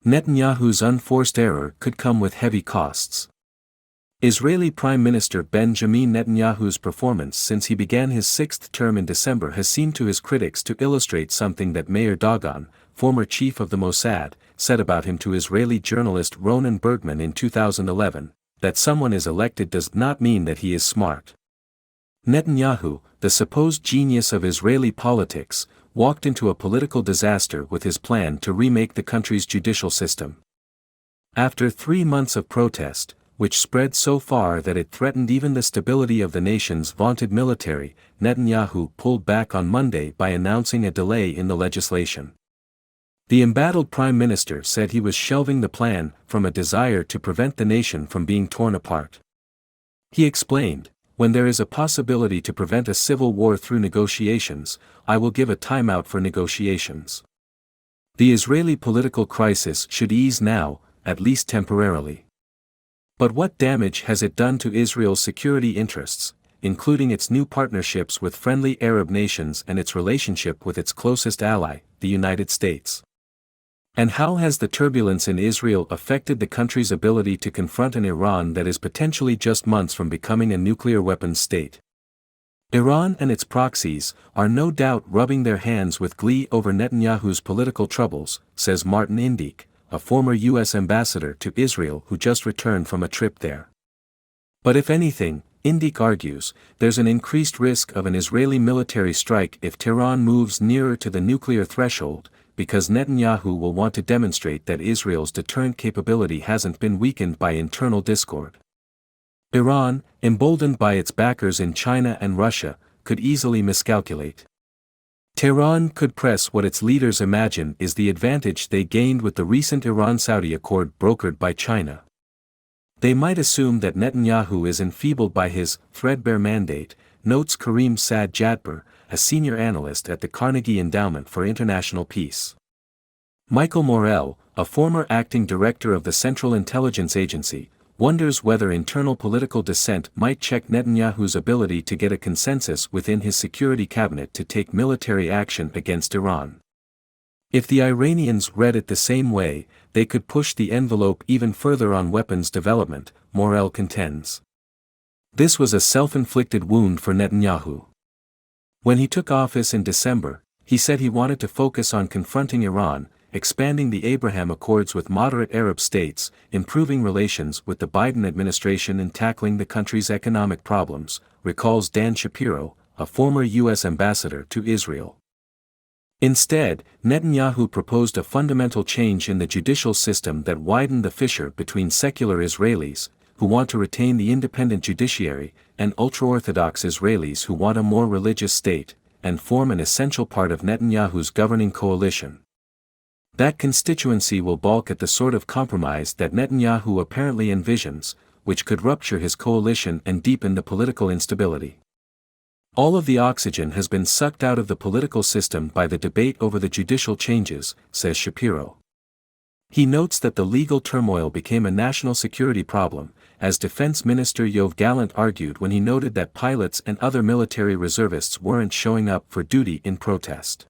Netanyahu's unforced error could come with heavy costs. Israeli Prime Minister Benjamin Netanyahu's performance since he began his sixth term in December has seemed to his critics to illustrate something that Meir Dagan, former chief of the Mossad, said about him to Israeli journalist Ronen Bergman in 2011, that someone is elected does not mean that he is smart. Netanyahu, the supposed genius of Israeli politics, walked into a political disaster with his plan to remake the country's judicial system. After 3 months of protest, which spread so far that it threatened even the stability of the nation's vaunted military, Netanyahu pulled back on Monday by announcing a delay in the legislation. The embattled prime minister said he was shelving the plan from a desire to prevent the nation from being torn apart. He explained, "When there is a possibility to prevent a civil war through negotiations, I will give a timeout for negotiations. The Israeli political crisis should ease now, at least temporarily. But what damage has it done to Israel's security interests, including its new partnerships with friendly Arab nations and its relationship with its closest ally, the United States? And how has the turbulence in Israel affected the country's ability to confront an Iran that is potentially just months from becoming a nuclear weapons state? Iran and its proxies are no doubt rubbing their hands with glee over Netanyahu's political troubles," says Martin Indyk, a former U.S. ambassador to Israel who just returned from a trip there. But if anything, Indyk argues, there's an increased risk of an Israeli military strike if Tehran moves nearer to the nuclear threshold, because Netanyahu will want to demonstrate that Israel's deterrent capability hasn't been weakened by internal discord. Iran, emboldened by its backers in China and Russia, could easily miscalculate. Tehran could press what its leaders imagine is the advantage they gained with the recent Iran-Saudi accord brokered by China. They might assume that Netanyahu is enfeebled by his threadbare mandate, notes Karim Saad-Jatbar, a senior analyst at the Carnegie Endowment for International Peace. Michael Morell, a former acting director of the Central Intelligence Agency, wonders whether internal political dissent might check Netanyahu's ability to get a consensus within his security cabinet to take military action against Iran. If the Iranians read it the same way, they could push the envelope even further on weapons development, Morell contends. This was a self-inflicted wound for Netanyahu. When he took office in December, he said he wanted to focus on confronting Iran, expanding the Abraham Accords with moderate Arab states, improving relations with the Biden administration and tackling the country's economic problems, recalls Dan Shapiro, a former U.S. ambassador to Israel. Instead, Netanyahu proposed a fundamental change in the judicial system that widened the fissure between secular Israelis, who want to retain the independent judiciary, and ultra-Orthodox Israelis who want a more religious state, and form an essential part of Netanyahu's governing coalition. That constituency will balk at the sort of compromise that Netanyahu apparently envisions, which could rupture his coalition and deepen the political instability. All of the oxygen has been sucked out of the political system by the debate over the judicial changes, says Shapiro. He notes that the legal turmoil became a national security problem, as Defense Minister Yoav Gallant argued when he noted that pilots and other military reservists weren't showing up for duty in protest.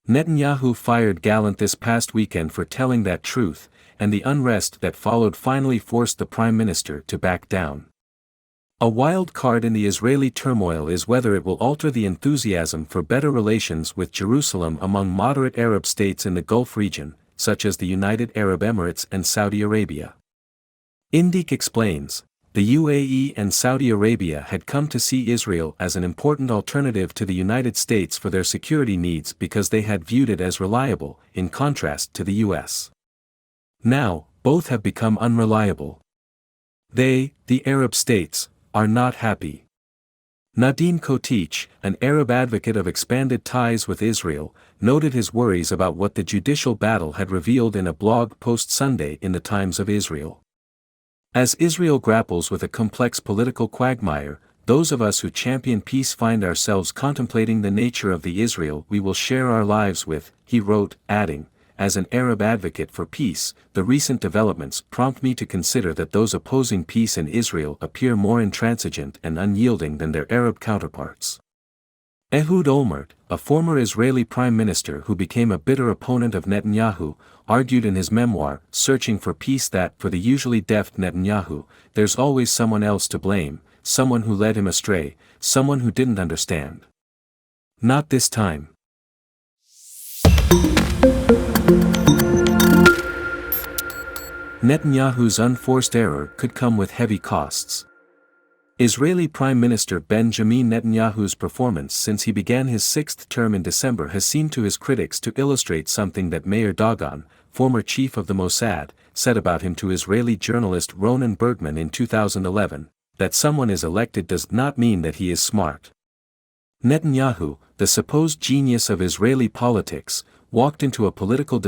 Netanyahu fired Gallant this past weekend for telling that truth, and the unrest that followed finally forced the prime minister to back down. A wild card in the Israeli turmoil is whether it will alter the enthusiasm for better relations with Jerusalem among moderate Arab states in the Gulf region, such as the United Arab Emirates and Saudi Arabia. Indyk explains, the UAE and Saudi Arabia had come to see Israel as an important alternative to the United States for their security needs because they had viewed it as reliable, in contrast to the US. Now, both have become unreliable. They, the Arab states, are not happy. Nadine Kotich, an Arab advocate of expanded ties with Israel, noted his worries about what the judicial battle had revealed in a blog post Sunday in the Times of Israel. As Israel grapples with a complex political quagmire, those of us who champion peace find ourselves contemplating the nature of the Israel we will share our lives with, he wrote, adding, as an Arab advocate for peace, the recent developments prompt me to consider that those opposing peace in Israel appear more intransigent and unyielding than their Arab counterparts. Ehud Olmert, a former Israeli prime minister who became a bitter opponent of Netanyahu, argued in his memoir, Searching for Peace, that for the usually deft Netanyahu, there's always someone else to blame, someone who led him astray, someone who didn't understand. Not this time. Netanyahu's unforced error could come with heavy costs. Israeli Prime Minister Benjamin Netanyahu's performance since he began his sixth term in December has seemed to his critics to illustrate something that Meir Dagan, former chief of the Mossad, said about him to Israeli journalist Ronen Bergman in 2011, that someone is elected does not mean that he is smart. Netanyahu, the supposed genius of Israeli politics, walked into a political